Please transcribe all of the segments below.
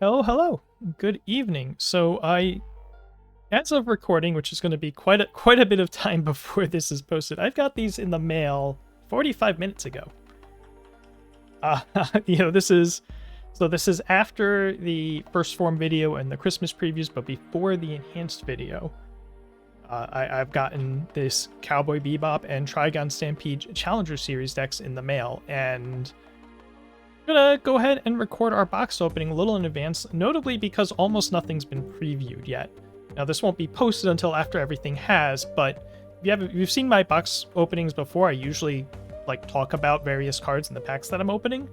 Oh, hello. Good evening. As of recording, which is going to be quite a bit of time before this is posted, I've got these in the mail 45 minutes ago. This is after the first form video and the Christmas previews, but before the enhanced video. I've gotten this Cowboy Bebop and Trigun Stampede Challenger Series decks in the mail, and I'm gonna go ahead and record our box opening a little in advance, notably because almost nothing's been previewed yet. Now, this won't be posted until after everything has, but if you've seen my box openings before, I usually talk about various cards in the packs that I'm opening,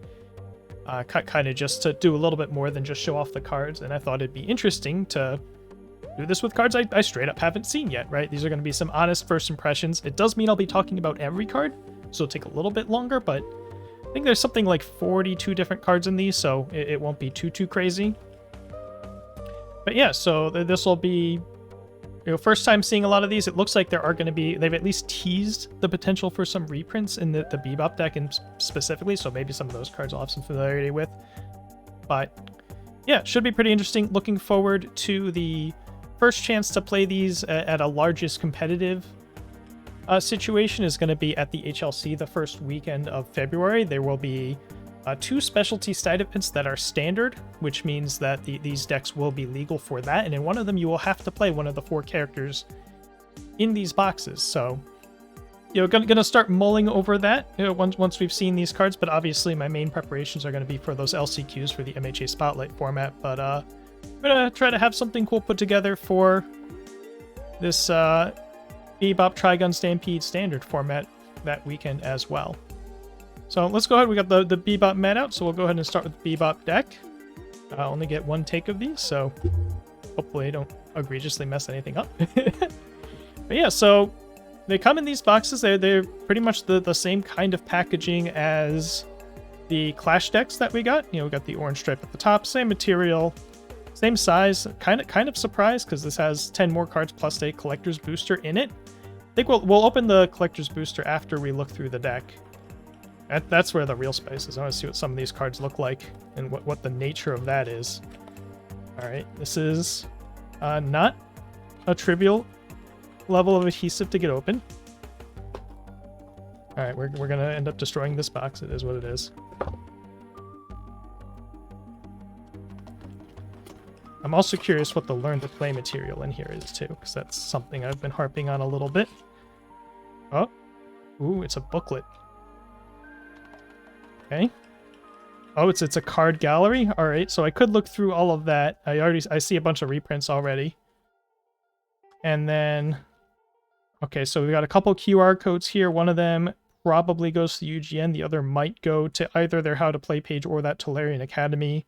kind of just to do a little bit more than just show off the cards. And I thought it'd be interesting to do this with cards I straight up haven't seen yet, right? These are going to be some honest first impressions. It does mean I'll be talking about every card, so it'll take a little bit longer, but I think there's something like 42 different cards in these, so it won't be too crazy. But yeah, so this will be, first time seeing a lot of these. It looks like there are going to be, they've at least teased the potential for some reprints in the Bebop deck and specifically, so maybe some of those cards I'll have some familiarity with. But yeah, should be pretty interesting. Looking forward to the first chance to play these at a largest competitive situation is going to be at the HLC the first weekend of February. There will be 2 specialty side events that are standard, which means that these decks will be legal for that, and in one of them you will have to play one of the 4 characters in these boxes. So gonna start mulling over that once we've seen these cards, but obviously my main preparations are going to be for those LCQs for the MHA Spotlight format. But I'm gonna try to have something cool put together for this Bebop Trigun Stampede standard format that weekend as well. So let's go ahead. We got the Bebop mat out, so we'll go ahead and start with the Bebop deck. I only get one take of these, so hopefully I don't egregiously mess anything up. But yeah, so they come in these boxes. They're pretty much the same kind of packaging as the Clash decks that we got. We got the orange stripe at the top, same material, same size. Kind of surprised because this has 10 more cards plus a collector's booster in it. I think we'll open the collector's booster after we look through the deck. That's where the real spice is. I want to see what some of these cards look like and what the nature of that is. Alright, this is not a trivial level of adhesive to get open. Alright, we're going to end up destroying this box. It is what it is. I'm also curious what the learn to play material in here is too, because that's something I've been harping on a little bit. Oh, ooh, it's a booklet. Okay. Oh, it's a card gallery. All right, so I could look through all of that. I see a bunch of reprints already. And then, okay, so we got a couple QR codes here. One of them probably goes to the UGN. The other might go to either their How to Play page or that Tolarian Academy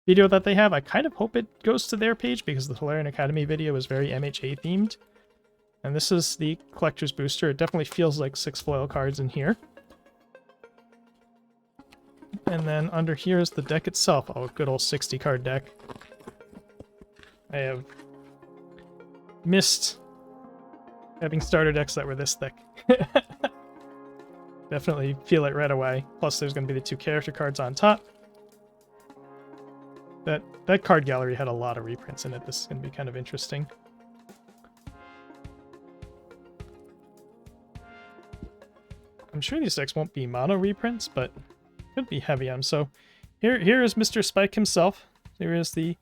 video that they have. I kind of hope it goes to their page because the Tolarian Academy video is very MHA themed. And this is the collector's booster. It definitely feels like 6 foil cards in here. And then under here is the deck itself. Oh, good old 60 card deck. I have missed having starter decks that were this thick. Definitely feel it right away. Plus there's going to be the 2 character cards on top. That card gallery had a lot of reprints in it. This is going to be kind of interesting. I'm sure these decks won't be mono reprints, but could be heavy on. So here is Mr. Spike himself. There is the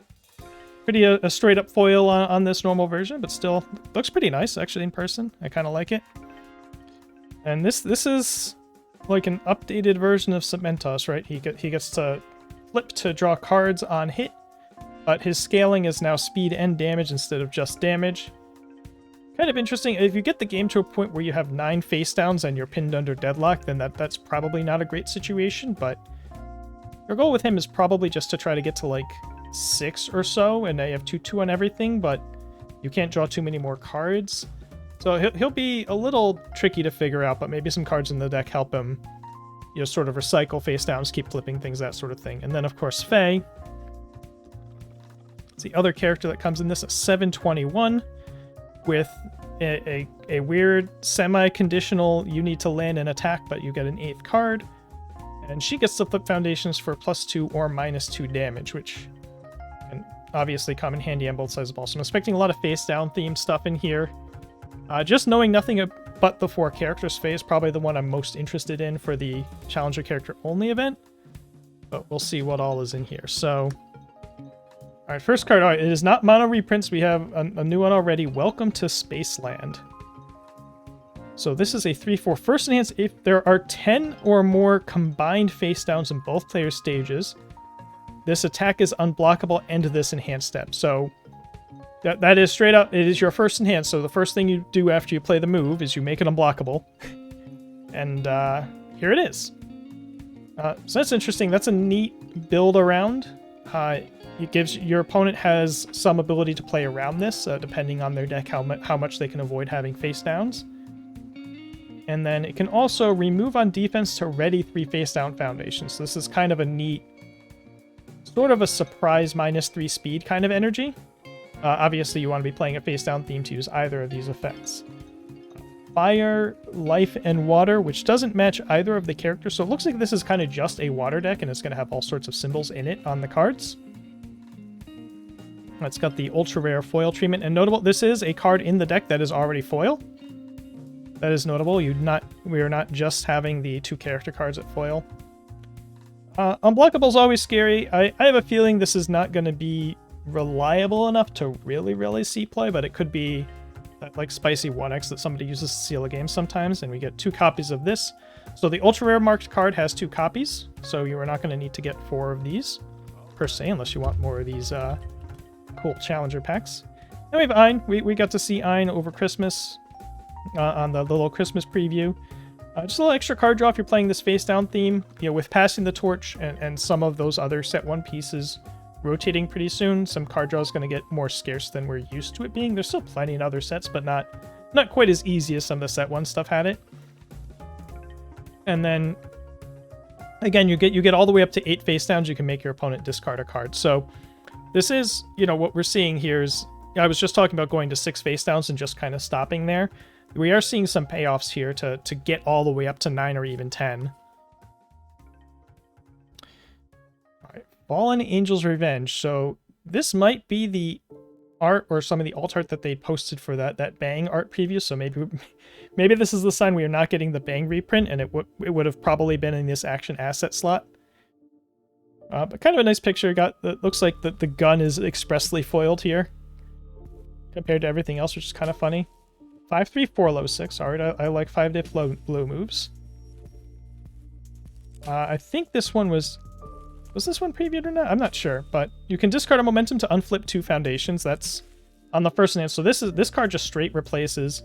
pretty a straight up foil on this normal version, but still looks pretty nice actually in person. I kind of like it. And this is like an updated version of Cementos, right? He gets to flip to draw cards on hit, but his scaling is now speed and damage instead of just damage. Kind of interesting. If you get the game to a point where you have 9 face downs and you're pinned under deadlock, then that's probably not a great situation, but your goal with him is probably just to try to get to like 6 or so, and now you have 2/2 on everything, but you can't draw too many more cards. So he'll be a little tricky to figure out, but maybe some cards in the deck help him, sort of recycle face downs, keep flipping things, that sort of thing. And then of course Faye. It's the other character that comes in this, a 721. With a weird semi-conditional, you need to land an attack, but you get an 8th card. And she gets to flip foundations for +2 or -2 damage, which obviously come in handy on both sides of the ball. So I'm expecting a lot of face down themed stuff in here. Just knowing nothing but the 4 characters phase, probably the one I'm most interested in for the Challenger character only event. But we'll see what all is in here. So, alright, first card. Alright, it is not mono reprints. We have a new one already. Welcome to Spaceland. So this is a 3/4 first enhance. If there are 10 or more combined face downs in both player stages, this attack is unblockable and this enhanced step. So that is straight up, it is your first enhance. So the first thing you do after you play the move is you make it unblockable. And here it is. So that's interesting. That's a neat build around. It gives your opponent has some ability to play around this, depending on their deck, how much they can avoid having face downs. And then it can also remove on defense to ready 3 face down foundations. So this is kind of a neat, sort of a surprise -3 speed kind of energy. Obviously, you want to be playing a face down theme to use either of these effects. Fire, life, and water, which doesn't match either of the characters. So it looks like this is kind of just a water deck, and it's going to have all sorts of symbols in it on the cards. It's got the ultra rare foil treatment, and notable, this is a card in the deck that is already foil. That is notable. We are not just having the 2 character cards at foil. Unblockable is always scary. I have a feeling this is not going to be reliable enough to really see play, but it could be that like spicy 1x that somebody uses to seal a game sometimes, and we get 2 copies of this. So the ultra rare marked card has 2 copies, so you are not going to need to get 4 of these per se, unless you want more of these cool challenger packs. Then we have Ein. We got to see Ein over Christmas on the little Christmas preview. Just a little extra card draw if you're playing this face down theme. You know, with passing the torch and some of those other set 1 pieces rotating pretty soon, some card draw is going to get more scarce than we're used to it being. There's still plenty in other sets, but not quite as easy as some of the set 1 stuff had it. And then again, you get all the way up to 8 face downs. You can make your opponent discard a card. So this is, you know, what we're seeing here is, I was just talking about going to 6 face downs and just kind of stopping there. We are seeing some payoffs here to get all the way up to 9 or even 10. Fallen Angel's Revenge. So this might be the art or some of the alt art that they posted for that Bang art preview. So maybe this is the sign we are not getting the Bang reprint, and it would have probably been in this action asset slot. But kind of a nice picture. It looks like the gun is expressly foiled here compared to everything else, which is kind of funny. 5/3 4 low 6. All right, I like 5-dip low moves. I think this one was this one previewed or not? I'm not sure, but you can discard a momentum to unflip 2 foundations. That's on the first enhance. So this card just straight replaces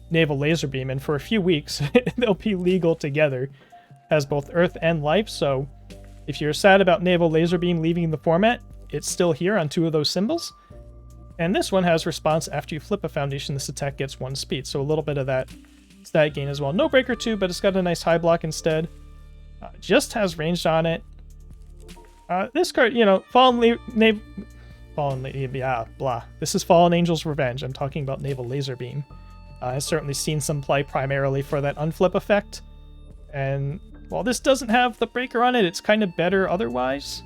Naval Laser Beam, and for a few weeks they'll be legal together as both Earth and Life. So if you're sad about Naval Laser Beam leaving the format, it's still here on 2 of those symbols. And this one has response after you flip a foundation. This attack gets 1 speed, so a little bit of that stat gain as well. No breaker 2, but it's got a nice high block instead. Just has ranged on it. This card, you know, This is Fallen Angel's Revenge. I'm talking about Naval Laser Beam. I've certainly seen some play primarily for that unflip effect. And while this doesn't have the breaker on it, it's kind of better otherwise.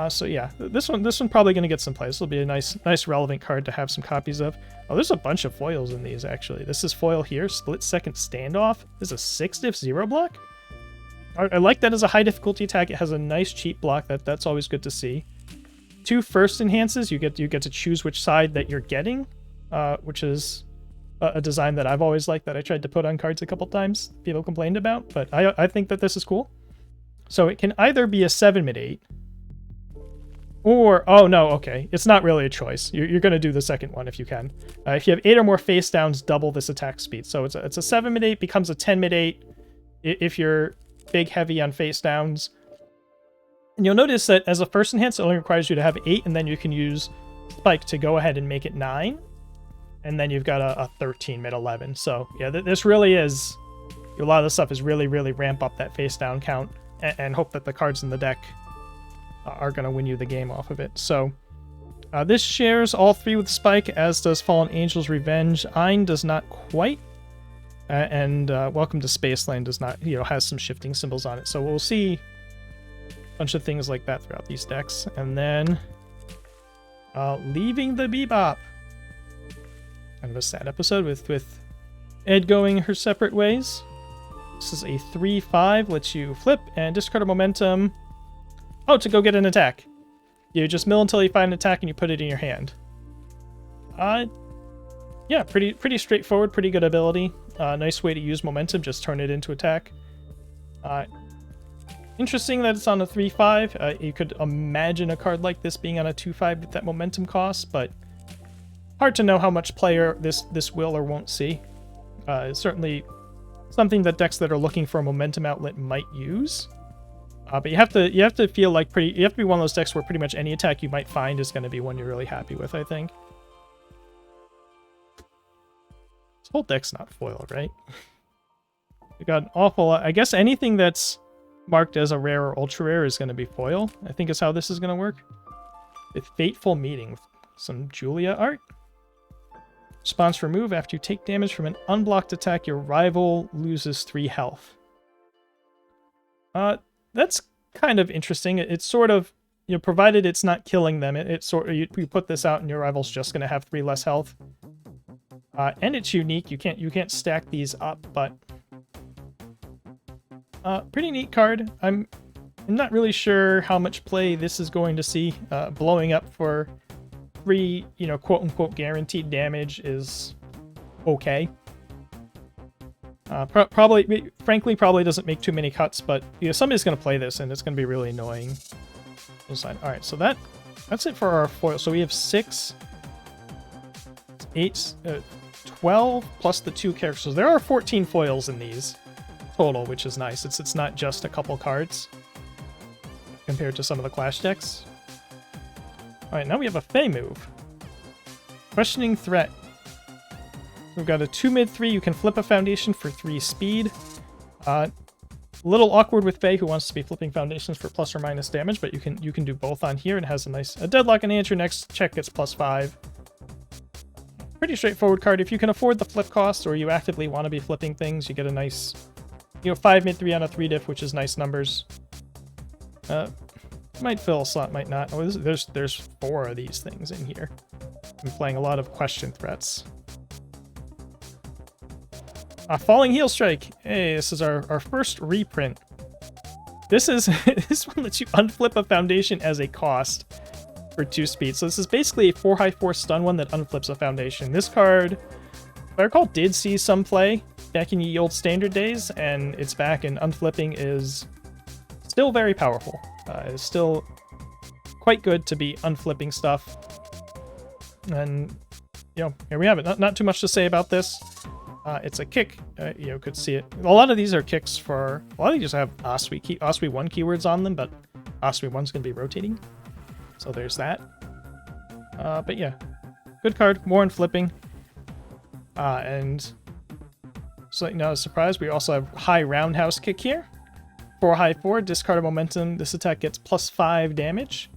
So yeah, this one probably going to get some play. This will be a nice relevant card to have some copies of. Oh, there's a bunch of foils in these, actually. This is foil here. Split Second Standoff. This is a 6-diff 0 block. I like that as a high difficulty attack. It has a nice cheap block. That's always good to see. 2 first enhances. You get to choose which side that you're getting, which is a design that I've always liked, that I tried to put on cards a couple times. People complained about, but I think that this is cool. So it can either be a 7 mid-8, or, oh no, okay, it's not really a choice. You're going to do the second one if you can. If you have 8 or more face downs, double this attack speed. So it's a 7 mid-8, becomes a 10 mid-8 if you're big heavy on face downs. And you'll notice that as a first enhance, it only requires you to have 8, and then you can use Spike to go ahead and make it 9. And then you've got a 13 mid-11. So yeah, this really is, a lot of the stuff is really ramp up that face down count and hope that the cards in the deck are going to win you the game off of it. So this shares all 3 with Spike, as does Fallen Angel's Revenge. Ein does not quite. And Welcome to Spaceland does not, has some shifting symbols on it. So we'll see a bunch of things like that throughout these decks. And then leaving the Bebop. Kind of a sad episode with Ed going her separate ways. This is a 3/5, lets you flip and discard a momentum. Oh, to go get an attack. You just mill until you find an attack and you put it in your hand. Yeah, pretty straightforward, pretty good ability. Nice way to use momentum, just turn it into attack. Interesting that it's on a 3/5. You could imagine a card like this being on a 2/5 with that momentum cost, but hard to know how much player this will or won't see. It's certainly something that decks that are looking for a momentum outlet might use. But you have to feel like you have to be one of those decks where pretty much any attack you might find is going to be one you're really happy with, I think. This whole deck's not foiled, right? We got an awful lot. I guess anything that's marked as a rare or ultra rare is going to be foil, I think is how this is going to work. With Fateful Meeting, with some Julia art. Response remove. After you take damage from an unblocked attack, your rival loses 3 health. That's kind of interesting. It's sort of, you know, provided it's not killing them, it's sort of, you put this out and your rival's just going to have 3 less health. And it's unique. You can't stack these up, but pretty neat card. I'm not really sure how much play this is going to see. Blowing up for 3, you know, quote unquote guaranteed damage is okay. Frankly, probably doesn't make too many cuts, but you know, somebody's going to play this and it's going to be really annoying. Alright, so that's it for our foil. So we have 6, 8, 12 plus the 2 characters. So there are 14 foils in these total, which is nice. It's not just a couple cards compared to some of the Clash decks. Alright, now we have a Fey move. Questioning Threat. We've got a 2 mid 3. You can flip a foundation for 3 speed. A little awkward with Fey, who wants to be flipping foundations for plus or minus damage, but you can do both on here. It has a deadlock and answer. Next check gets +5. Pretty straightforward card. If you can afford the flip cost, or you actively want to be flipping things, you get a nice, 5 mid 3 on a 3 diff, which is nice numbers. Might fill a slot, might not. Oh, there's 4 of these things in here. I'm playing a lot of question threats. Falling Heel Strike. Hey, this is our first reprint. This one lets you unflip a foundation as a cost for 2 speed. So this is basically a 4/4 stun one that unflips a foundation. This card, if I recall, did see some play back in the old standard days, and it's back, and unflipping is still very powerful. It's still quite good to be unflipping stuff. And, here we have it. Not too much to say about this. It's a kick. Could see it. A lot of these are kicks for... A lot of these have OSWI 1 keywords on them, but OSWI 1's going to be rotating. So there's that. But yeah, good card. More in flipping. And so, not a surprise, we also have high roundhouse kick here. 4/4, discard a momentum. This attack gets +5 damage.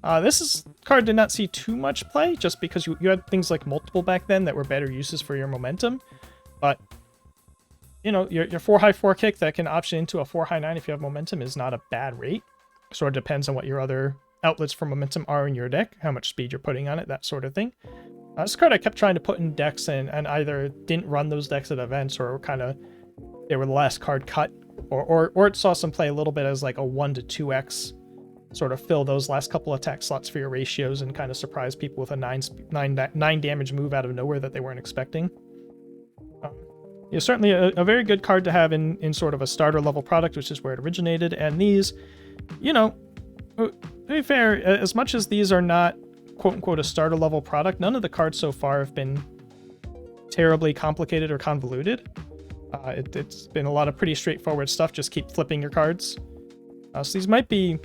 This card did not see too much play, just because you had things like multiple back then that were better uses for your momentum. But, your 4/4 kick that can option into a 4/9 if you have momentum is not a bad rate. Sort of depends on what your other outlets for momentum are in your deck, how much speed you're putting on it, that sort of thing. This card I kept trying to put in decks and either didn't run those decks at events, or they were the last card cut, or it saw some play a little bit as like a 1 to 2x, sort of fill those last couple attack slots for your ratios and kind of surprise people with a 9 damage move out of nowhere that they weren't expecting. Certainly a very good card to have in sort of a starter level product, which is where it originated. And these, to be fair, as much as these are not quote unquote a starter level product, none of the cards so far have been terribly complicated or convoluted. It's been a lot of pretty straightforward stuff. Just keep flipping your cards. So these might be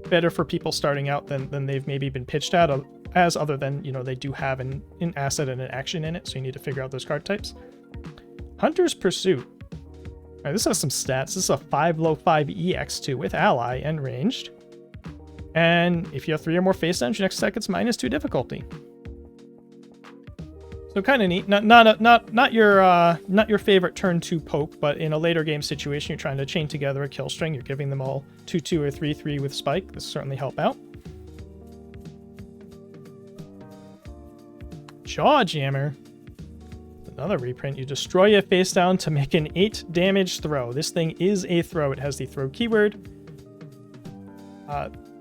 better for people starting out than they've maybe been pitched at, as other than, they do have an asset and an action in it, so you need to figure out those card types. Hunter's Pursuit. All right, this has some stats. This is a 5 low 5 EX2 with ally and ranged. And if you have 3 or more face downs, your next attack gets -2 difficulty. So kind of neat. Not your favorite turn 2 poke, but in a later game situation, you're trying to chain together a kill string. You're giving them all 2/2 or 3/3 with spike. This will certainly help out. Jaw Jammer. Another reprint. You destroy it face down to make an 8 damage throw. This thing is a throw. It has the throw keyword.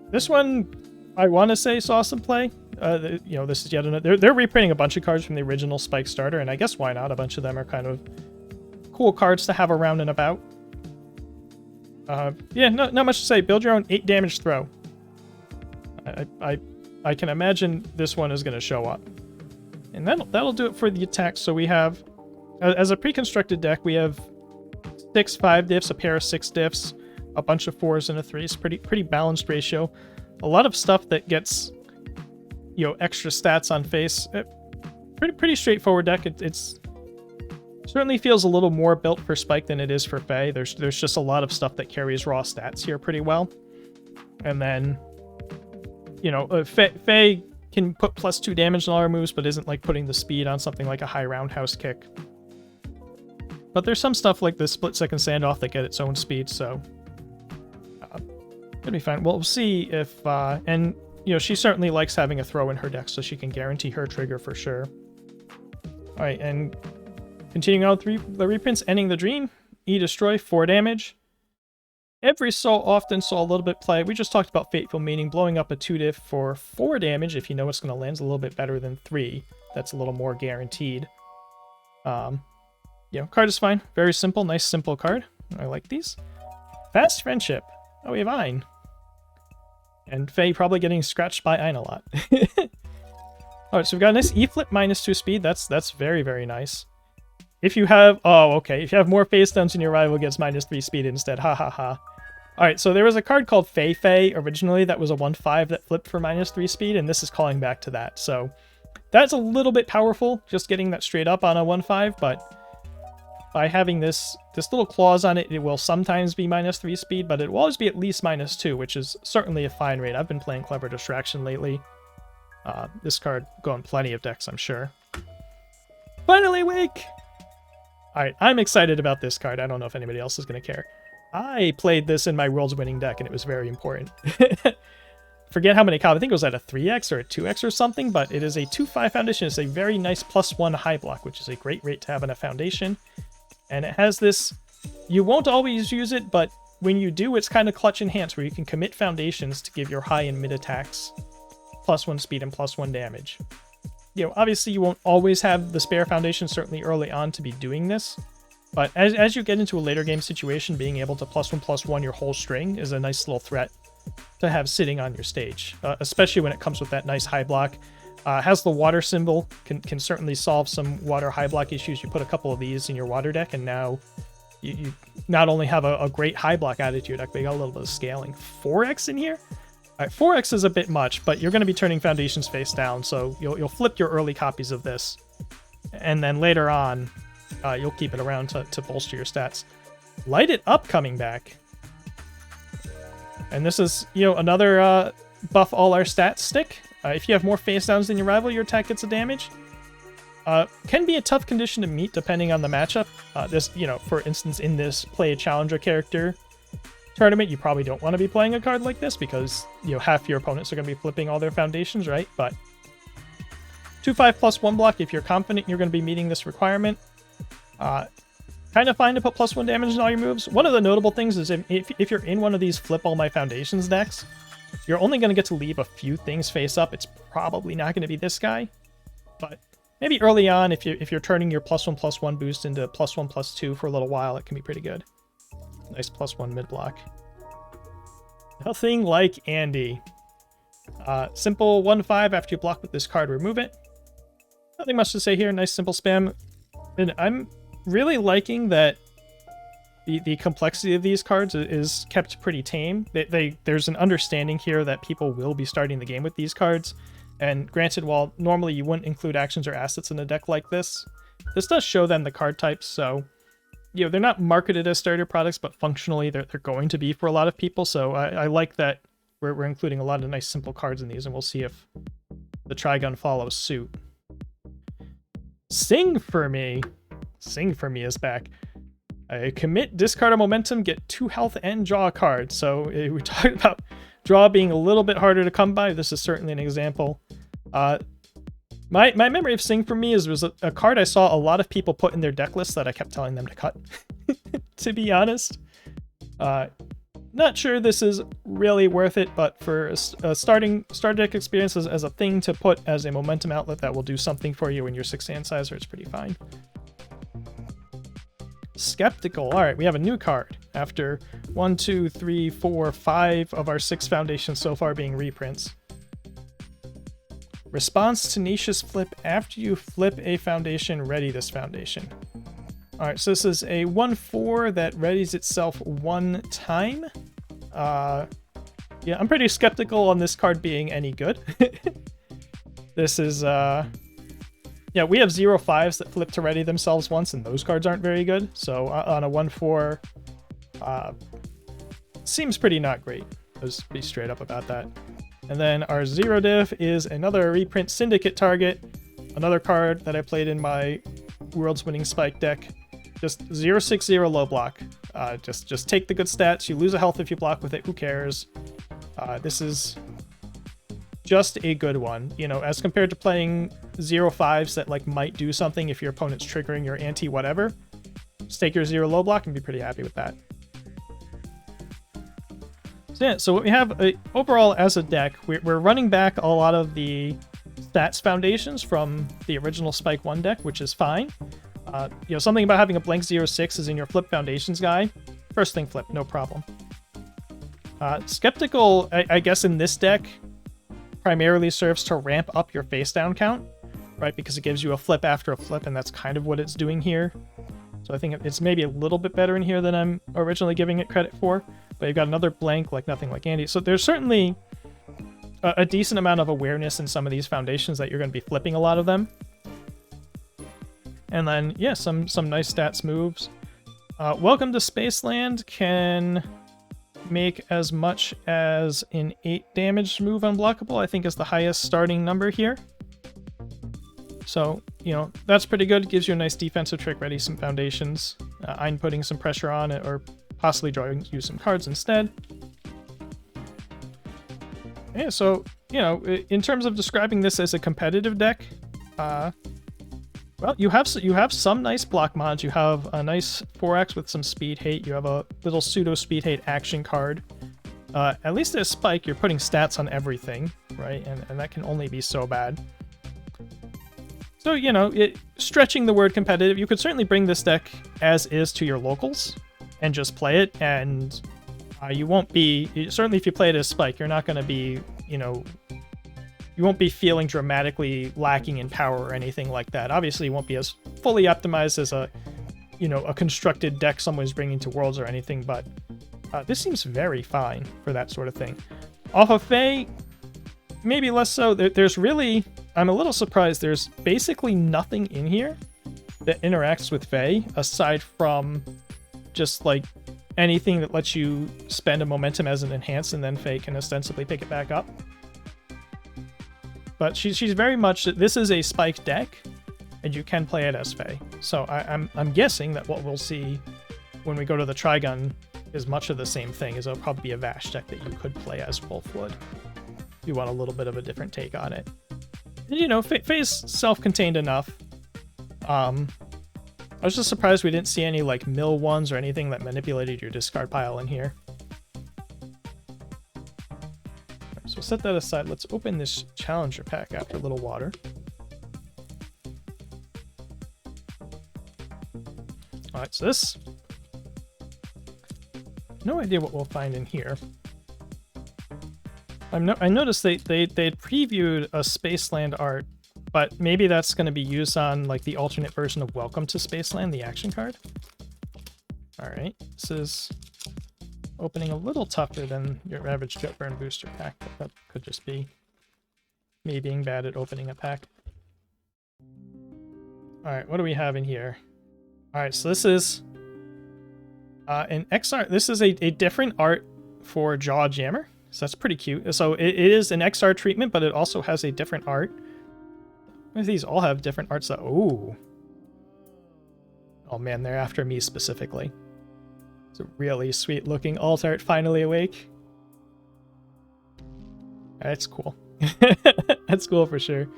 This one, I want to say, saw some play. You know, this is yet another. They're reprinting a bunch of cards from the original Spike starter, and I guess why not? A bunch of them are kind of cool cards to have around and about. Yeah, not much to say. Build your own 8 damage throw. I can imagine this one is going to show up. And that'll do it for the attacks. So we have, as a pre-constructed deck, we have 6 5 diffs, a pair of 6 diffs, a bunch of 4s and a 3s. Pretty balanced ratio. A lot of stuff that gets, you know, extra stats on face. Pretty straightforward deck. It's certainly feels a little more built for Spike than it is for Fae. There's just a lot of stuff that carries raw stats here pretty well. And then, you know, Fae can put +2 damage on all our moves, but isn't like putting the speed on something like a high roundhouse kick. But there's some stuff like the split-second standoff that get its own speed, so it'll be fine. We'll see if, and you know, she certainly likes having a throw in her deck, so she can guarantee her trigger for sure. All right, and continuing on with the reprints, Ending the Dream, E-Destroy, 4 damage. Every so often saw a little bit play. We just talked about Fateful Meaning, blowing up a 2 diff for 4 damage. If you know it's going to land, a little bit better than 3. That's a little more guaranteed. Yeah, card is fine. Very simple, nice simple card. I like these. Fast Friendship. Oh, we have Ein. And Faye probably getting scratched by Ein a lot. Alright, so we've got a nice E-Flip -2 speed. That's very, very nice. If you have... Oh, okay. If you have more face downs than your rival, gets -3 speed instead. Ha ha ha. Alright, so there was a card called Fei Fei originally that was a 1/5 that flipped for -3 speed, and this is calling back to that. So that's a little bit powerful, just getting that straight up on a 1/5, but by having this little clause on it, it will sometimes be -3 speed, but it will always be at least -2, which is certainly a fine rate. I've been playing Clever Distraction lately. This card going plenty of decks, I'm sure. Finally awake! Alright, I'm excited about this card. I don't know if anybody else is going to care. I played this in my World's winning deck, and it was very important. Forget how many copies. I think it was at a 3x or a 2x or something, but it is a 2/5 foundation. It's a very nice +1 high block, which is a great rate to have in a foundation. And it has this... You won't always use it, but when you do, it's kind of clutch enhanced, where you can commit foundations to give your high and mid attacks +1 speed and +1 damage. You know, obviously you won't always have the spare foundation, certainly early on, to be doing this. But as you get into a later game situation, being able to +1/+1 your whole string is a nice little threat to have sitting on your stage, especially when it comes with that nice high block. Has the water symbol, can certainly solve some water high block issues. You put a couple of these in your water deck, and now you not only have a great high block added to your deck, but you got a little bit of scaling. 4x in here? All right, 4x is a bit much, but you're going to be turning foundations face down, so you'll flip your early copies of this, and then later on, you'll keep it around to bolster your stats. Light It Up coming back. And this is, you know, another buff all our stats stick. If you have more face downs than your rival, your attack gets a damage. Can be a tough condition to meet depending on the matchup. This, you know, for instance, in this Play a Challenger character tournament, you probably don't want to be playing a card like this because, you know, half your opponents are going to be flipping all their foundations, right? But 2/5 +1 block, if you're confident you're going to be meeting this requirement. Kind of fine to put +1 damage in all your moves. One of the notable things is if you're in one of these flip all my foundations decks, you're only going to get to leave a few things face up. It's probably not going to be this guy, but maybe early on, if you're turning your +1/+1 boost into +1/+2 for a little while, it can be pretty good. Nice +1 mid block. Nothing like Andy. Simple 1/5 after you block with this card, remove it. Nothing much to say here. Nice simple spam. And I'm really liking that the complexity of these cards is kept pretty tame. There's an understanding here that people will be starting the game with these cards. And granted, while normally you wouldn't include actions or assets in a deck like this, this does show them the card types. So, you know, they're not marketed as starter products, but functionally they're going to be for a lot of people. So I like that we're including a lot of nice simple cards in these, and we'll see if the Trigun follows suit. Sing for Me. Sing for Me is back. Commit, discard a momentum, get 2 health, and draw a card. So we talked about draw being a little bit harder to come by. This is certainly an example. My memory of Sing for me was a card I saw a lot of people put in their deck list that I kept telling them to cut, to be honest. Not sure this is really worth it, but for a starter deck experience as a thing to put as a momentum outlet that will do something for you in your 6 hand sizer, it's pretty fine. Skeptical. All right, we have a new card after 1, 2, 3, 4, 5 of our 6 foundations so far being reprints. Response Tenacious Flip. After you flip a foundation, ready this foundation. Alright, so this is a 1/4 that readies itself 1 time. Yeah, I'm pretty skeptical on this card being any good. This is, yeah, we have 0/5s that flip to ready themselves once, and those cards aren't very good. So on a 1/4, seems pretty not great. Let's be straight up about that. And then our 0 diff is another reprint Syndicate target, another card that I played in my World's Winning Spike deck. Just 0/6/0 low block. Just take the good stats. You lose a health if you block with it. Who cares? This is just a good one. You know, as compared to playing 0/5s that like might do something if your opponent's triggering your anti whatever. Just take your 0 low block and be pretty happy with that. So yeah, so what we have overall as a deck, we're running back a lot of the stats foundations from the original Spike 1 deck, which is fine. You know, something about having a blank 0/6 is in your flip foundations guide. First thing flip, no problem. Skeptical, I guess in this deck, primarily serves to ramp up your face down count, right? Because it gives you a flip after a flip, and that's kind of what it's doing here. So I think it's maybe a little bit better in here than I'm originally giving it credit for. But you've got another blank, like nothing like Andy. So there's certainly a decent amount of awareness in some of these foundations that you're going to be flipping a lot of them. And then, yeah, some nice stats moves. Welcome to Spaceland can make as much as an 8 damage move unblockable, I think is the highest starting number here. So, you know, that's pretty good. Gives you a nice defensive trick, ready some foundations. I'm putting some pressure on it, or possibly drawing you some cards instead. Yeah, so, you know, in terms of describing this as a competitive deck, well, you have some nice block mods. You have a nice 4X with some speed hate. You have a little pseudo speed hate action card. At least as Spike, you're putting stats on everything, right? And that can only be so bad. So, you know, stretching the word competitive, you could certainly bring this deck as is to your locals and just play it, and you won't be, certainly if you play it as Spike, you're not going to be, you know, you won't be feeling dramatically lacking in power or anything like that. Obviously, you won't be as fully optimized as a, you know, a constructed deck someone's bringing to Worlds or anything, but this seems very fine for that sort of thing. Off of Fae, maybe less so. There's really, I'm a little surprised, there's basically nothing in here that interacts with Fae, aside from just, like, anything that lets you spend a momentum as an enhance, and then Fae can ostensibly pick it back up. But she's very much, this is a Spike deck, and you can play it as Fae. So I'm guessing that what we'll see when we go to the Trigun is much of the same thing, is it'll probably be a Vash deck that you could play as Wolfwood. If you want a little bit of a different take on it. And, you know, Fae's self-contained enough. I was just surprised we didn't see any, like, mill ones or anything that manipulated your discard pile in here. So we'll set that aside. Let's open this Challenger pack after a little water. Alright, so this... no idea what we'll find in here. I noticed they previewed a Spaceland art, but maybe that's going to be used on, like, the alternate version of Welcome to Spaceland, the action card. Alright, this is opening a little tougher than your average Jet Burn booster pack, but that could just be me being bad at opening a pack. Alright, what do we have in here? Alright, so this is an XR. This is a different art for Jaw Jammer, so that's pretty cute. So it is an XR treatment, but it also has a different art. These all have different arts that... ooh. Oh man, they're after me specifically. It's a really sweet looking alt art finally awake. That's cool. That's cool for sure.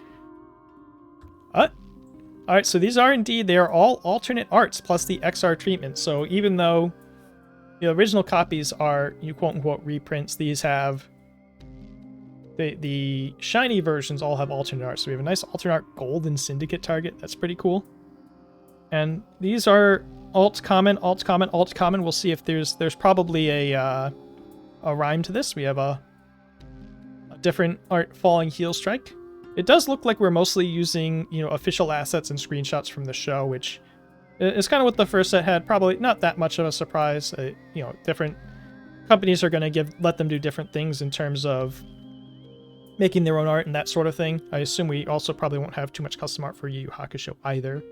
All right, so these are indeed, they are all alternate arts plus the XR treatment. So even though the original copies are, you quote unquote, reprints, these have, the shiny versions all have alternate art. So we have a nice alternate art gold and syndicate target. That's pretty cool. And these are alt common, alt common, alt common. We'll see if there's probably a rhyme to this. We have a different art falling heel strike. It does look like we're mostly using, you know, official assets and screenshots from the show, which is kind of what the first set had. Probably not that much of a surprise. You know, different companies are going to let them do different things in terms of making their own art and that sort of thing. I assume we also probably won't have too much custom art for Yu Yu Hakusho either.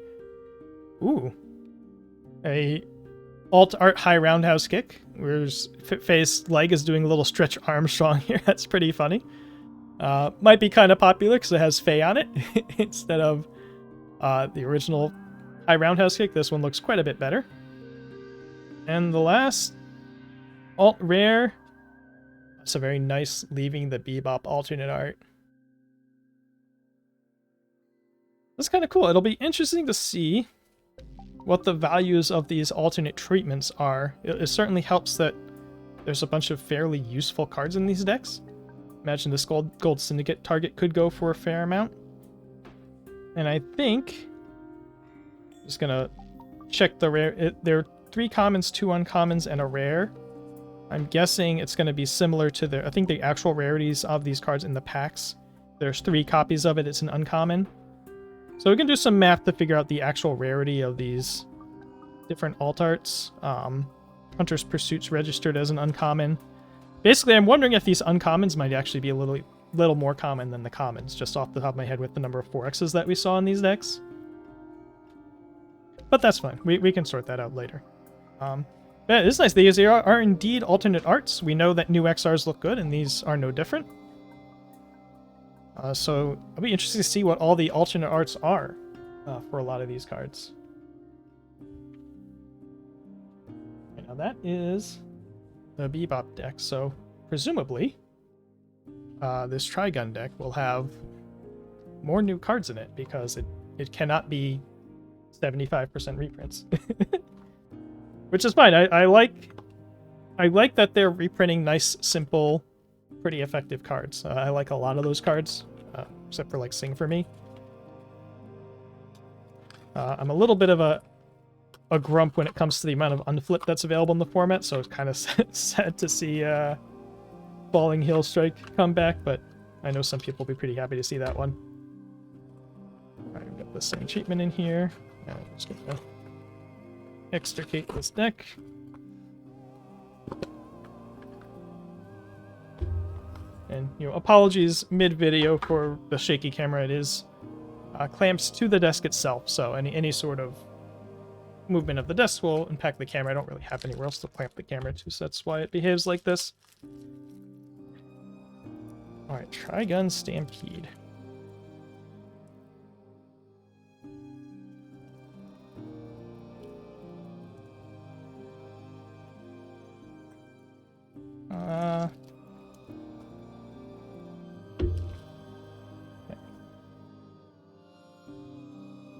Ooh. A alt art high roundhouse kick. Whereas Faye's leg is doing a little stretch Armstrong here. That's pretty funny. Might be kind of popular because it has Faye on it instead of the original high roundhouse kick. This one looks quite a bit better. And the last alt rare. It's a very nice leaving the Bebop alternate art. That's kind of cool. It'll be interesting to see what the values of these alternate treatments are. It certainly helps that there's a bunch of fairly useful cards in these decks. Imagine this gold syndicate target could go for a fair amount. And I think, just gonna check the rare. There are 3 commons, 2 uncommons, and a rare. I'm guessing it's going to be similar to I think the actual rarities of these cards in the packs. There's 3 copies of it. It's an uncommon. So we can do some math to figure out the actual rarity of these different alt arts. Hunter's Pursuit's registered as an uncommon. Basically, I'm wondering if these uncommons might actually be a little more common than the commons, just off the top of my head with the number of 4Xs that we saw in these decks. But that's fine. We can sort that out later. Yeah, it's nice. These are indeed alternate arts. We know that new XRs look good, and these are no different. So it'll be interesting to see what all the alternate arts are for a lot of these cards. Okay, now that is the Bebop deck, so presumably this Trigun deck will have more new cards in it because it cannot be 75% reprints. Which is fine. I like that they're reprinting nice, simple, pretty effective cards. I like a lot of those cards, except for like Sing for me. I'm a little bit of a grump when it comes to the amount of unflip that's available in the format, so it's kind of sad to see Falling Heel Strike come back, but I know some people will be pretty happy to see that one. Alright, we've got the same treatment in here. I'm just gonna extricate this deck. And, you know, apologies mid-video for the shaky camera. It is clamps to the desk itself, so any sort of movement of the desk will impact the camera. I don't really have anywhere else to clamp the camera to, so that's why it behaves like this. Alright, Trigun Stampede.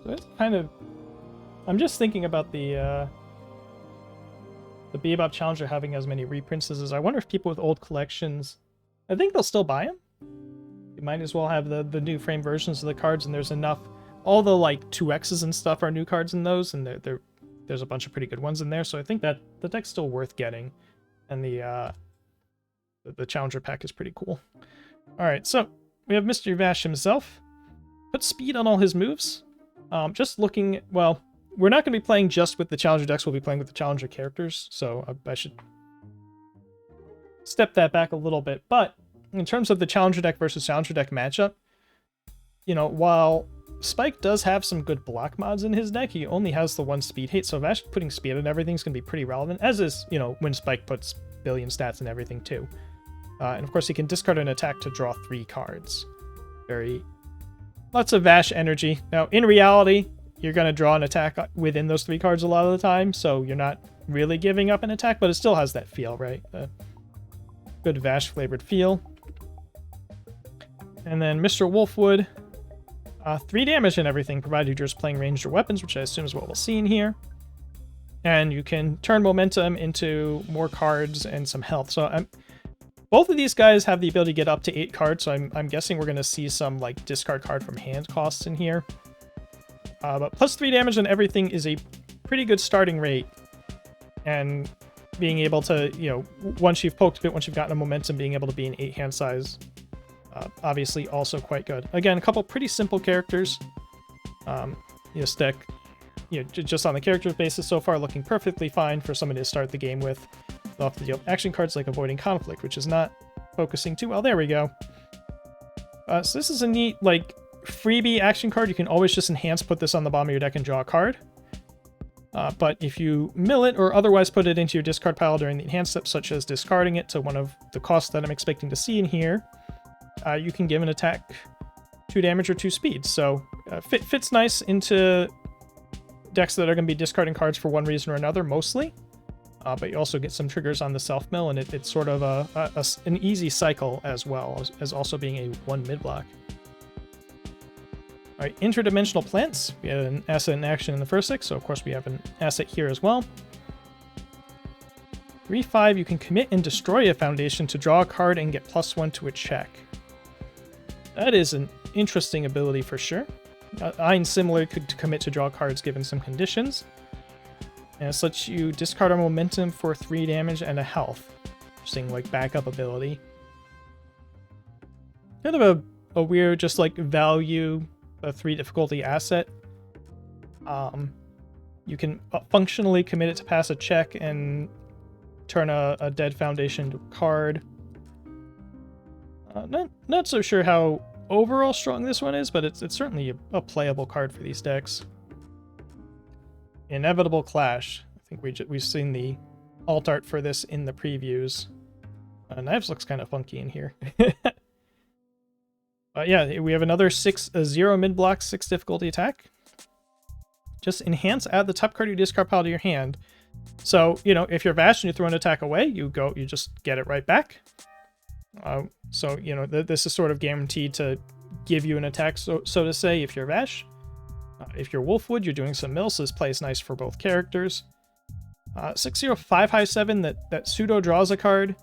So it's kind of... I'm just thinking about the Bebop Challenger having as many reprints as I wonder if people with old collections... I think they'll still buy them. You might as well have the new frame versions of the cards, and there's enough... All the, like, 2Xs and stuff are new cards in those, and there's a bunch of pretty good ones in there, so I think that the deck's still worth getting. And the Challenger pack is pretty cool. Alright, so we have Mr. Vash himself. Put speed on all his moves. Just looking, well, we're not going to be playing just with the Challenger decks, we'll be playing with the Challenger characters, so I should step that back a little bit. But in terms of the Challenger deck versus Challenger deck matchup, you know, while Spike does have some good block mods in his deck, he only has the 1 speed hate, so Vash putting speed on everything is going to be pretty relevant, as is, you know, when Spike puts billion stats and everything too. And of course he can discard an attack to draw 3 cards. Lots of Vash energy. Now, in reality, you're going to draw an attack within those 3 cards a lot of the time, so you're not really giving up an attack, but it still has that feel, right? Good Vash-flavored feel. And then Mr. Wolfwood. 3 damage and everything, provided you're just playing ranged or weapons, which I assume is what we'll see in here. And you can turn momentum into more cards and some health. So both of these guys have the ability to get up to 8 cards, so I'm guessing we're going to see some like discard card from hand costs in here. But plus 3 damage and everything is a pretty good starting rate. And being able to, you know, once you've poked a bit, once you've gotten a momentum, being able to be an 8 hand size, obviously also quite good. Again, a couple pretty simple characters. Stick, just on the character basis so far, looking perfectly fine for somebody to start the game with. They'll have to deal with action cards like avoiding conflict, which is not focusing too well. There we go. So this is a neat, like, freebie action card. You can always just enhance, put this on the bottom of your deck and draw a card. But if you mill it or otherwise put it into your discard pile during the enhanced step, such as discarding it to one of the costs that I'm expecting to see in here, you can give an attack 2 damage or 2 speed. So fits nice into decks that are going to be discarding cards for one reason or another, mostly. But you also get some triggers on the self-mill, and it's sort of an easy cycle as well, as also being a 1 mid-block. Alright, interdimensional plants. We had an asset in action in the first 6, so of course we have an asset here as well. 3/5, you can commit and destroy a foundation to draw a card and get +1 to a check. That is an interesting ability for sure. Ein similar could commit to draw cards given some conditions. And this lets you discard a momentum for 3 damage and a health. Interesting, like, backup ability. Kind of a weird, just like, value a 3 difficulty asset. You can functionally commit it to pass a check and turn a dead foundation into a card. Not so sure how overall strong this one is, but it's certainly a playable card for these decks. Inevitable Clash. I think we've seen the alt art for this in the previews. Knives looks kind of funky in here. Yeah, we have another 0 mid-block, 6 difficulty attack. Just enhance, add the top card of your discard pile to your hand. So, if you're Vash and you throw an attack away, you just get it right back. So, this is sort of guaranteed to give you an attack, so to say, if you're Vash. If you're Wolfwood, you're doing some mills, so this plays nice for both characters. 6/0, 5/7, that pseudo draws a card.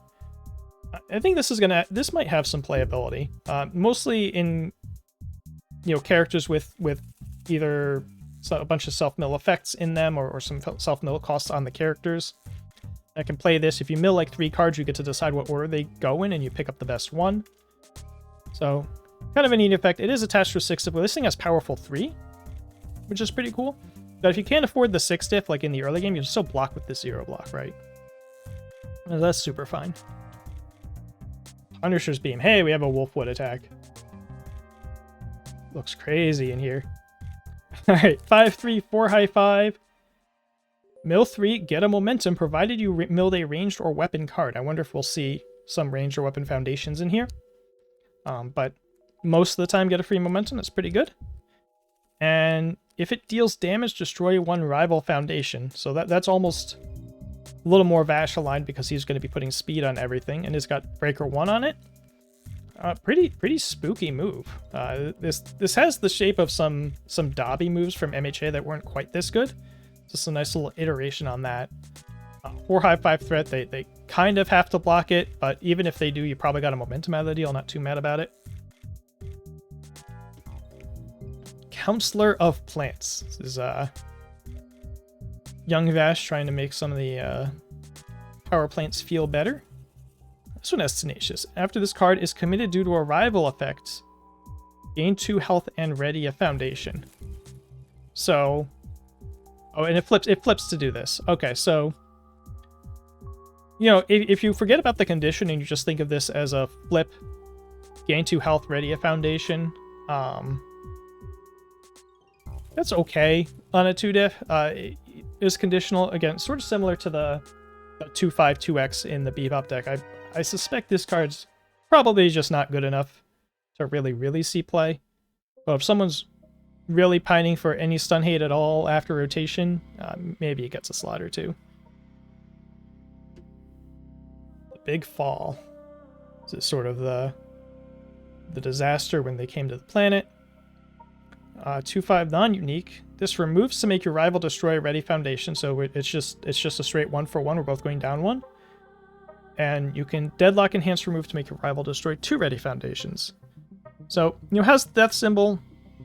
I think this might have some playability. Mostly in, characters with either a bunch of self-mill effects in them or some self-mill costs on the characters. I can play this. If you mill like 3 cards, you get to decide what order they go in, and you pick up the best one. So, kind of a neat effect. It is attached to a 6 diff, but this thing has powerful 3, which is pretty cool. But if you can't afford the 6 diff, like in the early game, you can still block with the 0 block, right? And that's super fine. Punisher's Beam. Hey, we have a Wolfwood attack. Looks crazy in here. Alright, 5/3, 4/5. Mill 3, get a momentum, provided you milled a ranged or weapon card. I wonder if we'll see some ranged or weapon foundations in here. But most of the time, get a free momentum. That's pretty good. And if it deals damage, destroy 1 rival foundation. So that's almost a little more Vash aligned because he's going to be putting speed on everything, and it's got Breaker 1 on it. Pretty spooky move. This has the shape of some Dobby moves from MHA that weren't quite this good. Just a nice little iteration on that. 4/5 threat, they kind of have to block it, but even if they do, you probably got a momentum out of the deal. Not too mad about it. Counselor of Plants. This is young Vash trying to make some of the power plants feel better. This one has Tenacious. After this card is committed due to a rival effect, gain 2 health and ready a foundation. So, and it flips to do this. Okay, so, if you forget about the condition and you just think of this as a flip, gain 2 health, ready a foundation, that's okay on a 2 diff. It is conditional, again, sort of similar to the 2/5 2x in the Bebop deck. I suspect this card's probably just not good enough to really see play. But if someone's really pining for any stun hate at all after rotation, maybe it gets a slot or 2. The Big Fall. This is sort of the disaster when they came to the planet. 2/5 non-unique. This removes to make your rival destroy a ready foundation, so it's just a straight 1-for-1. We're both going down 1. And you can deadlock enhance remove to make your rival destroy 2 ready foundations. So, has death symbol,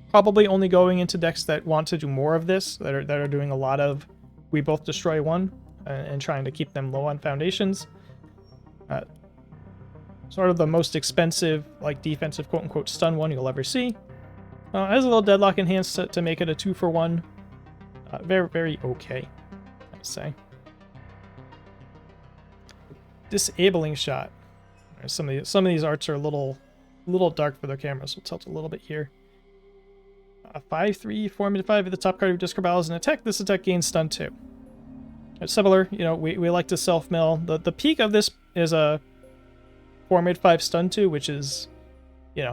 probably only going into decks that want to do more of this, that are doing a lot of we both destroy 1 and trying to keep them low on foundations. Sort of the most expensive, like defensive quote-unquote stun 1 you'll ever see. Has a little deadlock enhance to make it a 2-for-1. Very, very okay, I'd say. Disabling shot. Some of these arts are a little dark for their cameras. We'll tilt a little bit here. 5/3, 4-5 at the top card of your discard pile is an attack. This attack gains stun 2. It's similar, we like to self-mill. The peak of this is a 4-5 stun 2, which is,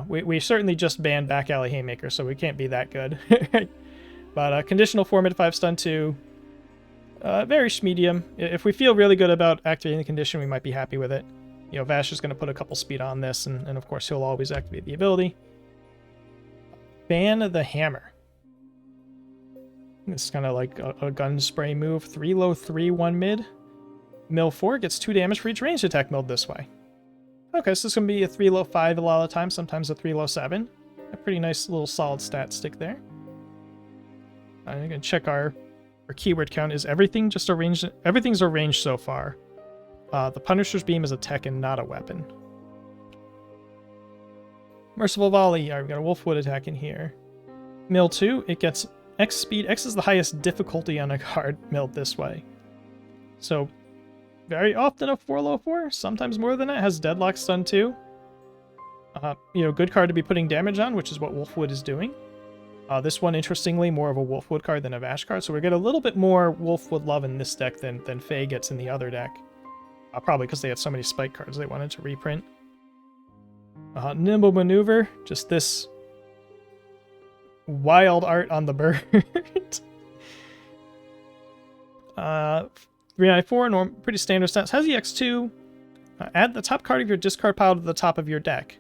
we certainly just banned Back Alley Haymaker, so we can't be that good. But conditional 4-5 stun 2, very medium. If we feel really good about activating the condition, we might be happy with it. Vash is going to put a couple speed on this, and of course he'll always activate the ability. Ban the hammer. It's kind of like a gun spray move. 3 low, 3, 1 mid. Mill 4 gets 2 damage for each ranged attack milled this way. Okay, so this is going to be a 3 low 5 a lot of the time, sometimes a 3 low 7. A pretty nice little solid stat stick there. I'm going to check our keyword count. Is everything just a range? Everything's a range so far. The Punisher's Beam is a tech and not a weapon. Merciful Volley. Alright, we've got a Wolfwood attack in here. Mill 2, it gets X speed. X is the highest difficulty on a card milled this way. So, very often a 4 low 4, sometimes more than that. Has Deadlock Stun 2. Good card to be putting damage on, which is what Wolfwood is doing. This one, interestingly, more of a Wolfwood card than a Vash card, so we get a little bit more Wolfwood love in this deck than Faye gets in the other deck. Probably because they had so many Spike cards they wanted to reprint. Nimble Maneuver, just this wild art on the bird. 394, pretty standard stats. Has EX2. Add the top card of your discard pile to the top of your deck.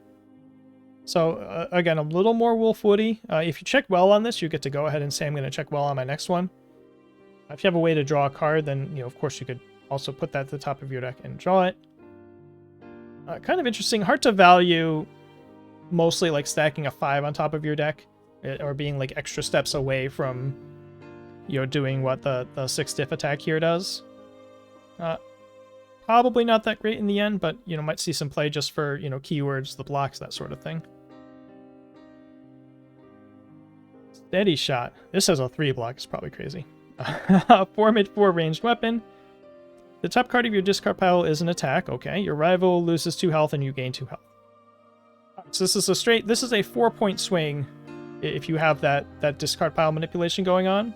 So, again, a little more Wolfwoody. If you check well on this, you get to go ahead and say, I'm going to check well on my next one. If you have a way to draw a card, then, of course, you could also put that to the top of your deck and draw it. Kind of interesting. Hard to value, mostly like stacking a 5 on top of your deck, or being like extra steps away from, doing what the 6 diff attack here does. Probably not that great in the end, but, might see some play just for, keywords, the blocks, that sort of thing. Steady Shot. This has a 3 block. It's probably crazy. 4 mid 4 ranged weapon. The top card of your discard pile is an attack. Okay, your rival loses 2 health and you gain 2 health. So this is a 4-point swing if you have that discard pile manipulation going on.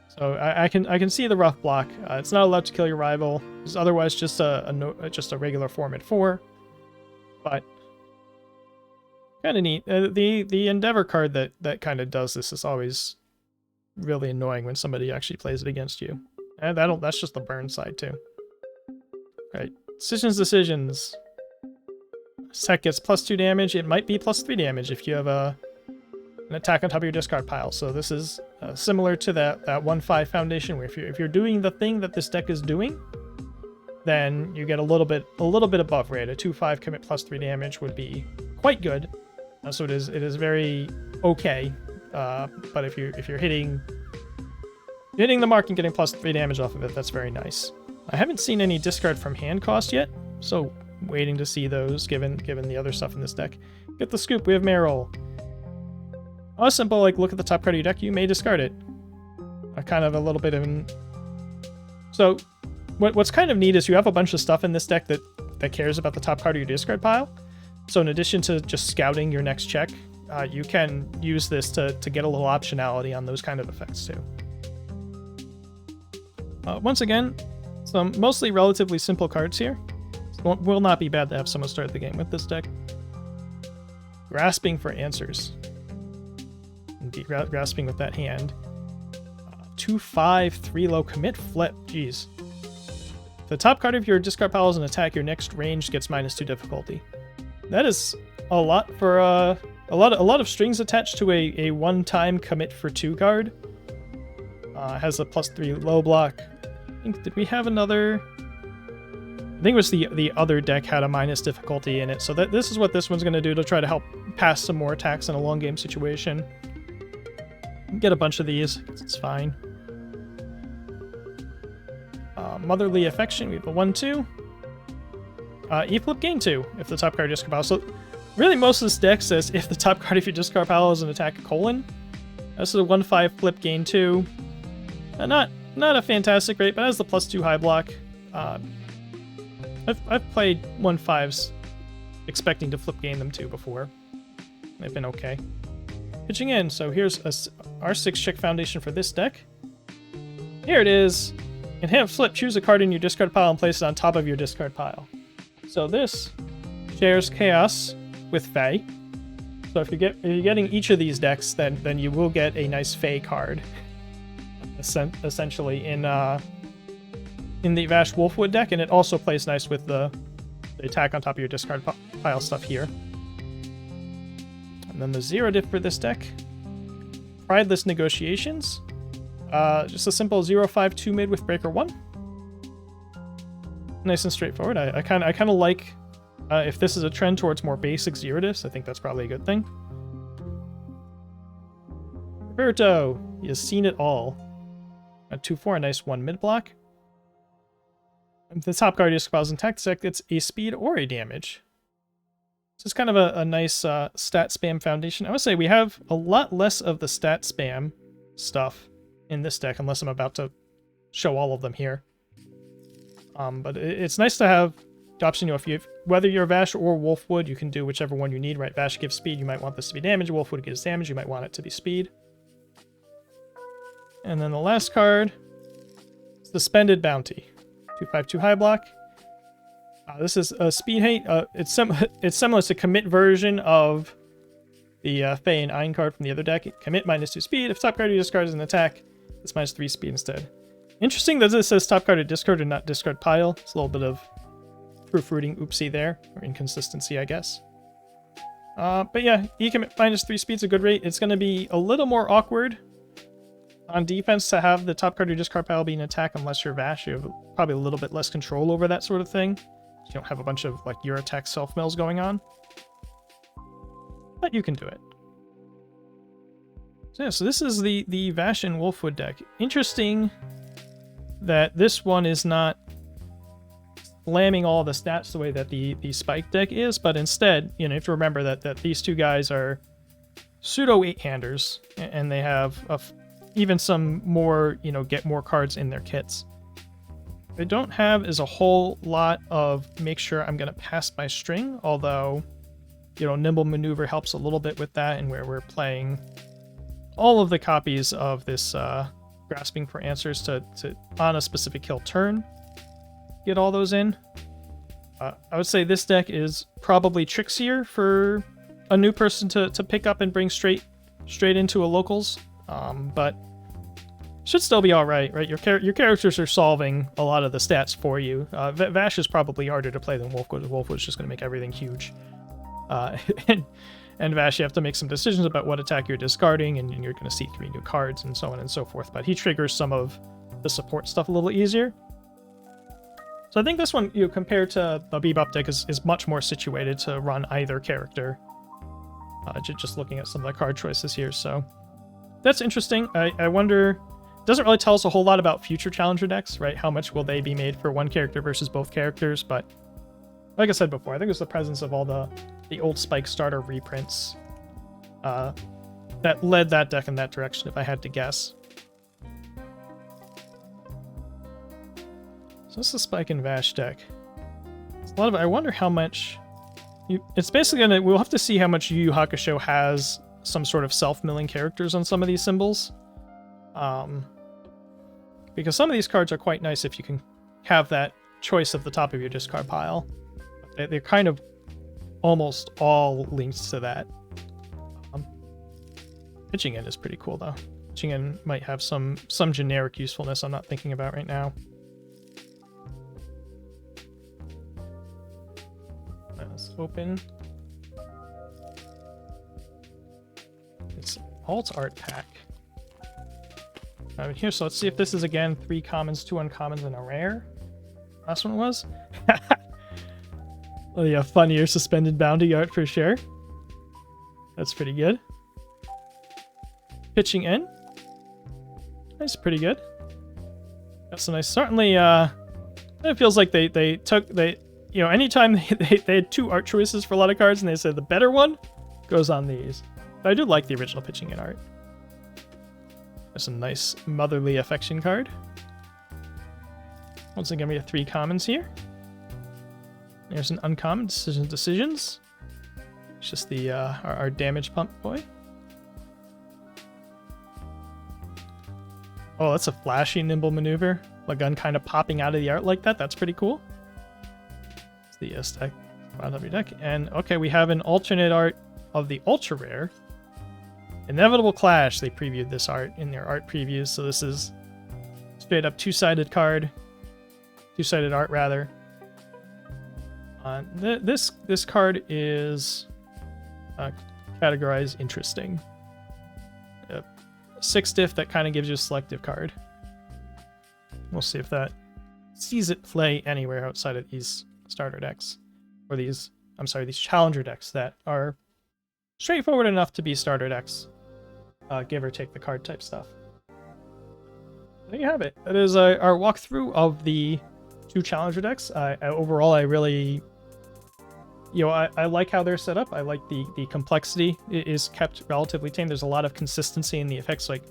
So I can see the rough block. It's not allowed to kill your rival. It's otherwise just a regular 4 mid 4. But kind of neat. The Endeavor card that kind of does this is always really annoying when somebody actually plays it against you. And that's just the burn side too. Alright, decisions. Set gets +2 damage. It might be +3 damage if you have an attack on top of your discard pile. So this is similar to that 1/5 foundation, where if you're doing the thing that this deck is doing, then you get a little bit above rate. A 2/5 commit +3 damage would be quite good. So it is very okay. But if you're hitting the mark and getting +3 damage off of it, that's very nice. I haven't seen any discard from hand cost yet, so waiting to see those given the other stuff in this deck. Get the scoop, we have Meryl. Oh, simple, like look at the top card of your deck, you may discard it. Kind of a little bit of an... So, what's kind of neat is you have a bunch of stuff in this deck that cares about the top card of your discard pile. So in addition to just scouting your next check, you can use this to get a little optionality on those kind of effects too. Once again, some mostly relatively simple cards here. So will not be bad to have someone start the game with this deck. Grasping for Answers. Indeed, grasping with that hand. 2/5, 3 low commit flip. Jeez. If the top card of your discard pile is an attack, your next range gets -2 difficulty. That is a lot for a a lot of strings attached to a one-time commit for 2 card. Has a +3 low block. I think, did we have another? I think it was the other deck had a minus difficulty in it, so this is what this one's going to do to try to help pass some more attacks in a long game situation. Get a bunch of these, it's fine. Motherly Affection, we have a 1/2. E-flip gain 2 if the top card discard pile. So really most of this deck says if the top card of your discard pile is an attack colon. This is a 1/5 flip gain 2. Not a fantastic rate, but has the +2 high block. I've played 1/5s expecting to flip gain them too before. They've been okay. Pitching in, so here's our 6-check foundation for this deck. Here it is. In hand flip, choose a card in your discard pile and place it on top of your discard pile. So this shares chaos with Fae. So if you're getting each of these decks, then you will get a nice Fae card. Essentially in the Vash Wolfwood deck, and it also plays nice with the attack on top of your discard pile stuff here. And then the 0 diff for this deck, Prideless Negotiations. Just a simple 0/5/2 mid with Breaker 1. Nice and straightforward. I kind of like if this is a trend towards more basic 0 diffs. I think that's probably a good thing. Roberto, he has seen it all. A 2/4, a nice 1 mid block. If the top card is spells in tech deck, it's a speed or a damage. So it's kind of a nice stat spam foundation. I would say we have a lot less of the stat spam stuff in this deck, unless I'm about to show all of them here. But it's nice to have the option, you know, whether you're Vash or Wolfwood, you can do whichever one you need, right? Vash gives speed, you might want this to be damage. Wolfwood gives damage, you might want it to be speed. And then the last card, Suspended Bounty. 2/5/2 high block. This is a speed hate. It's similar to commit version of the Fae and Ein card from the other deck. Commit -2 speed. If top card you discard is an attack, it's -3 speed instead. Interesting that this says top card to discard and not discard pile. It's a little bit of proofreading oopsie there, or inconsistency, I guess. But yeah, E-commit -3 speed's a good rate. It's going to be a little more awkward on defense to have the top card of your discard pile be an attack unless you're Vash. You have probably a little bit less control over that sort of thing. You don't have a bunch of like your attack self-mills going on. But you can do it. So yeah, so this is the Vash and Wolfwood deck. Interesting that this one is not slamming all the stats the way that the Spike deck is, but instead, you know, you have to remember that these two guys are pseudo 8-handers, and they have even some more, you know, get more cards in their kits. What I don't have is a whole lot of make sure I'm going to pass my string, although, you know, Nimble Maneuver helps a little bit with that, and where we're playing all of the copies of this Grasping for Answers to on a specific kill turn, get all those in. I would say this deck is probably trickier for a new person to pick up and bring straight into a locals, but should still be all right, right? Your characters are solving a lot of the stats for you. Vash is probably harder to play than Wolfwood. Wolfwood's just going to make everything huge. And Vash, you have to make some decisions about what attack you're discarding, and you're going to see 3 new cards, and so on and so forth. But he triggers some of the support stuff a little easier. So I think this one, you know, compared to the Bebop deck, is much more situated to run either character. Just looking at some of the card choices here, so that's interesting. I wonder. Doesn't really tell us a whole lot about future Challenger decks, right? How much will they be made for one character versus both characters? But like I said before, I think it's the presence of all the old Spike starter reprints that led that deck in that direction, if I had to guess. So this is the Spike and Vash deck. It's a lot of. I wonder how much. It's basically gonna. We'll have to see how much Yu Yu Hakusho has some sort of self-milling characters on some of these symbols. Because some of these cards are quite nice if you can have that choice at the top of your discard pile. They're kind of almost all linked to that. Pitching in is pretty cool, though. Pitching in might have some generic usefulness I'm not thinking about right now. Let's open. It's alt art pack. Here, so let's see if this is again 3 commons, 2 uncommons, and a rare. Last one was. Oh yeah, funnier suspended bounty art for sure. That's pretty good. Pitching in. That's pretty good. That's a nice. Certainly, it feels like they anytime they had 2 art choices for a lot of cards, and they said the better one goes on these. But I do like the original pitching in art. There's some nice motherly affection card. Once again, we have 3 commons here. There's an uncommon, decisions. It's just the our damage pump boy. Oh, that's a flashy nimble maneuver. A gun kind of popping out of the art like that. That's pretty cool. It's the stack bottom of your deck. And okay, we have an alternate art of the ultra rare. Inevitable Clash. They previewed this art in their art previews, so this is straight up two-sided card. Two-sided art, rather. This card is categorized interesting. 6 diff that kind of gives you a selective card. We'll see if that sees it play anywhere outside of these starter decks. Or these, I'm sorry, these challenger decks that are straightforward enough to be starter decks. Give or take the card type stuff. There you have it. That is our walkthrough of the 2 challenger decks. Overall, I really... I like how they're set up. I like the complexity. It is kept relatively tame. There's a lot of consistency in the effects. Like,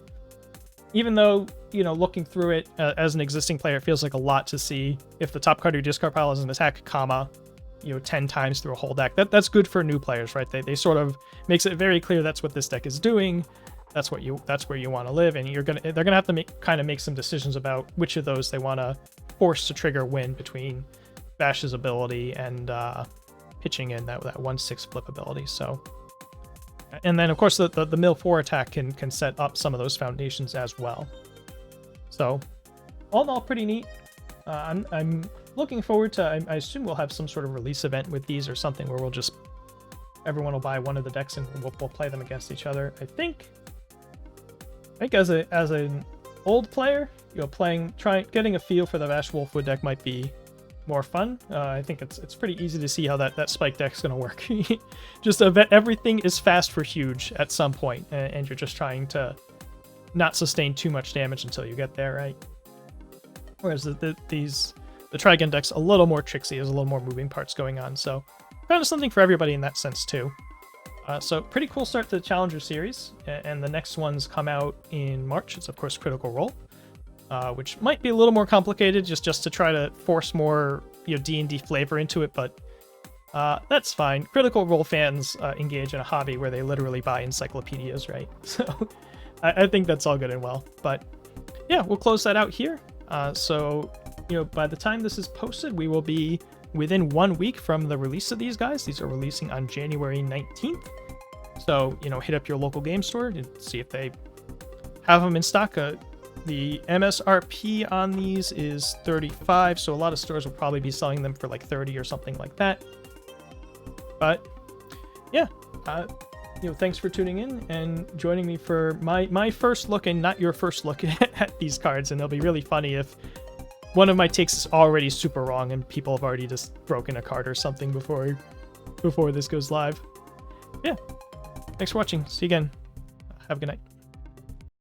even though, looking through it as an existing player, it feels like a lot to see if the top card of your discard pile is an attack, 10 times through a whole deck. That's good for new players, right? They sort of makes it very clear that's what this deck is doing. That's where you want to live, and they're gonna have to kind of make some decisions about which of those they want to force to trigger win between Bash's ability and pitching in that 1/6 flip ability. So, and then of course the mill 4 attack can set up some of those foundations as well. So, all in all, pretty neat. I'm looking forward to. I assume we'll have some sort of release event with these or something where everyone will buy one of the decks and we'll play them against each other. I think as an old player, getting a feel for the Vash Wolfwood deck might be more fun. I think it's pretty easy to see how that spike deck's gonna work. Just everything is fast for huge at some point, and you're just trying to not sustain too much damage until you get there, right? Whereas the Trigun deck's a little more tricksy, there's a little more moving parts going on, so kind of something for everybody in that sense too. So pretty cool start to the Challenger series, and the next ones come out in March. It's of course Critical Role, which might be a little more complicated just to try to force more D&D flavor into it, but that's fine. Critical Role fans engage in a hobby where they literally buy encyclopedias, right? So I think that's all good and well. But yeah, we'll close that out here. So by the time this is posted, we will be within 1 week from the release of these guys. These are releasing on January 19th. So, hit up your local game store and see if they have them in stock. The MSRP on these is $35, so a lot of stores will probably be selling them for like $30 or something like that. But yeah, thanks for tuning in and joining me for my first look and not your first look at these cards. And it'll be really funny if one of my takes is already super wrong and people have already just broken a card or something before this goes live. Yeah. Thanks for watching. See you again. Have a good night.